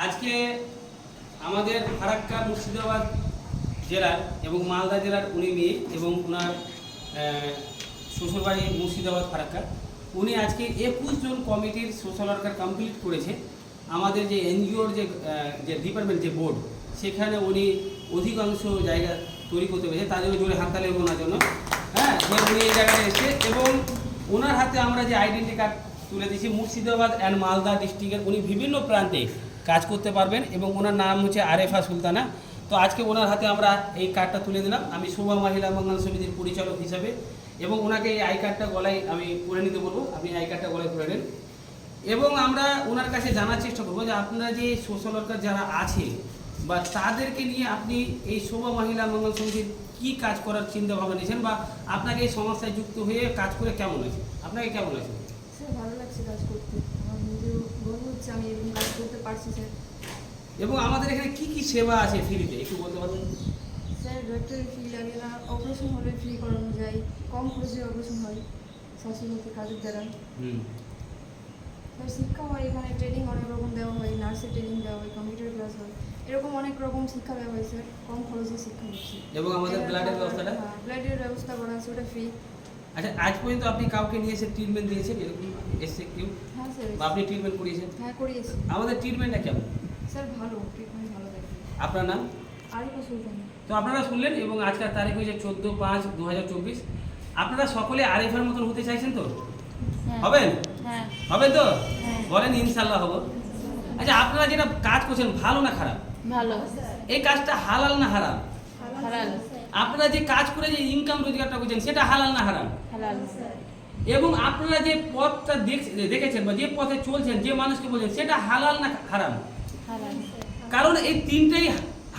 আজকে আমাদের ফারাক্কা মুর্শিদাবাদ জেলার এবং মালদা জেলার উনি মেয়ে এবং ওনার শ্বশুরবাড়ি মুর্শিদাবাদ ফারাক্কা। উনি আজকে 21 জন কমিটির সোশ্যাল ওয়ার্কার কমপ্লিট করেছে। আমাদের যে এনজিওর যে ডিপার্টমেন্ট যে বোর্ড, সেখানে উনি অধিকাংশ জায়গা তৈরি করতে পেরেছে। তাদের জোরে হাততালি হবে ওনার জন্য। হ্যাঁ, উনি এই জায়গায় এসেছে এবং ওনার হাতে আমরা যে আইডেন্টি কার্ড তুলে দিয়েছি মুর্শিদাবাদ অ্যান্ড মালদা ডিস্ট্রিক্টের। উনি বিভিন্ন প্রান্তে কাজ করতে পারবেন এবং ওনার নাম হচ্ছে আরেফা সুলতানা। তো আজকে ওনার হাতে আমরা এই কার্ডটা তুলে দিলাম আমি শোভা মহিলা মঙ্গল সমিতির পরিচালক হিসাবে, এবং ওনাকে এই আই কার্ডটা গলায় আমি পরে নিতে বলবো। আপনি আই কার্ডটা গলায় পরে নেন এবং আমরা ওনার কাছে জানার চেষ্টা করবো যে আপনারা যে সোশ্যাল ওয়ার্কার যারা আছে বা তাদেরকে নিয়ে আপনি এই শোভা মহিলা মঙ্গল সমিতির কী কাজ করার চিন্তা ভাবনা নিয়েছেন, বা আপনাকে এই সংস্থায় যুক্ত হয়ে কাজ করে কেমন হয়েছে, আপনাকে কেমন লাগছে? স্যার ভালো লাগছে কাজ করতে, আমার নিজেও গর্ব হচ্ছে আমি এরকম কাজ করতে পারছি স্যার। এবং আমাদের এখানে কি কি সেবা আছে ফ্রিতে একটু বলতে পারবেন? স্যার ডক্টরের ফি লাগে না, অপারেশন হলে ফ্রি করানো যায়, কম খরচে অপারেশন হয় স্বাস্থ্যসাথী কাজের দ্বারা। স্যার শিক্ষা হয়, এখানে ট্রেনিং অনেক রকম দেওয়া হয়, নার্সের ট্রেনিং দেওয়া হয়, কম্পিউটার ক্লাস হয়, এরকম অনেক রকম শিক্ষা দেওয়া হয় স্যার, কম খরচে শিক্ষা হচ্ছে। এবং আমাদের ব্লাডের ব্যবস্থাটা? ব্লাডের ব্যবস্থা করা আছে, ওটা ফ্রি। আচ্ছা, আজ পর্যন্ত আপনি কাউকে নিয়ে এসে ট্রিটমেন্ট দিয়েছেন এরকম এসে কেউ? হ্যাঁ স্যার, বা আপনি ট্রিটমেন্ট করিয়েছেন? হ্যাঁ করিয়েছি। আমাদের ট্রিটমেন্টটা কেমন? স্যার ভালো, ট্রিটমেন্ট ভালো দেখে। আপনার নাম? আরেফা সুলতানা। তো আপনারা শুনলেন, এবং আজকের তারিখ হয়েছে 14/5/2024। আপনারা সকলে আরেফার মতন হতে চাইছেন তো? হবেন? হ্যাঁ। হবেন তো? হ্যাঁ। বলেন ইনশাল্লাহ হবো। আচ্ছা, আপনারা যেটা কাজ করছেন ভালো না খারাপ? ভালো। এই কাজটা হালাল না হারাম? হালাল। আপনারা যে কাজ করে যে ইনকাম রোজগারটা করছেন সেটা হালাল না হারাম? হালাল। এবং আপনারা যে পথটা দেখেছেন বা যে পথে চলছেন, যে মানুষকে বলছেন, সেটা হালাল না হারাম? হালাল। কারণ এই তিনটেই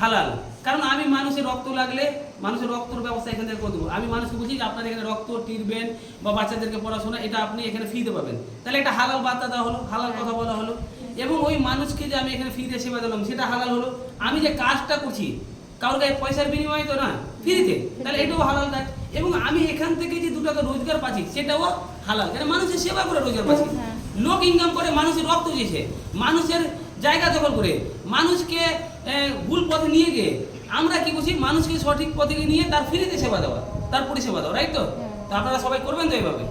হালাল। কারণ আমি মানুষের রক্ত লাগলে মানুষের রক্তর ব্যবস্থা এখান থেকে করে দেবো। আমি মানুষকে বলছি যে আপনার এখানে রক্ত টিরবেন বা বাচ্চাদেরকে পড়াশোনা, এটা আপনি এখানে ফ্রিতে পাবেন। তাহলে এটা হালাল বার্তা দেওয়া হলো, হালাল কথা বলা হলো। এবং ওই মানুষকে যে আমি এখানে ফ্রিতে সেবা দিলাম সেটা হালাল হলো। আমি যে কাজটা করছি কারোর গায়ে পয়সার বিনিময়ে তো না, ফ্রিতে, তাহলে এটাও হালাল কাজ। এবং আমি এখান থেকে যে 2 টাকা রোজগার পাচ্ছি সেটাও হালাল, কেন মানুষের সেবা করে রোজগার পাচ্ছি। লোক ইনকাম করে মানুষের রক্ত দিয়েছে, মানুষের জায়গা দখল করে, মানুষকে ভুল পথে নিয়ে গিয়ে আমরা কি করছি, মানুষকে সঠিক পথে নিয়ে তার ফ্রিতে সেবা দেওয়া, তার পরিষেবা দেওয়া, রাইট তো? আপনারা সবাই করবেন তো এইভাবে?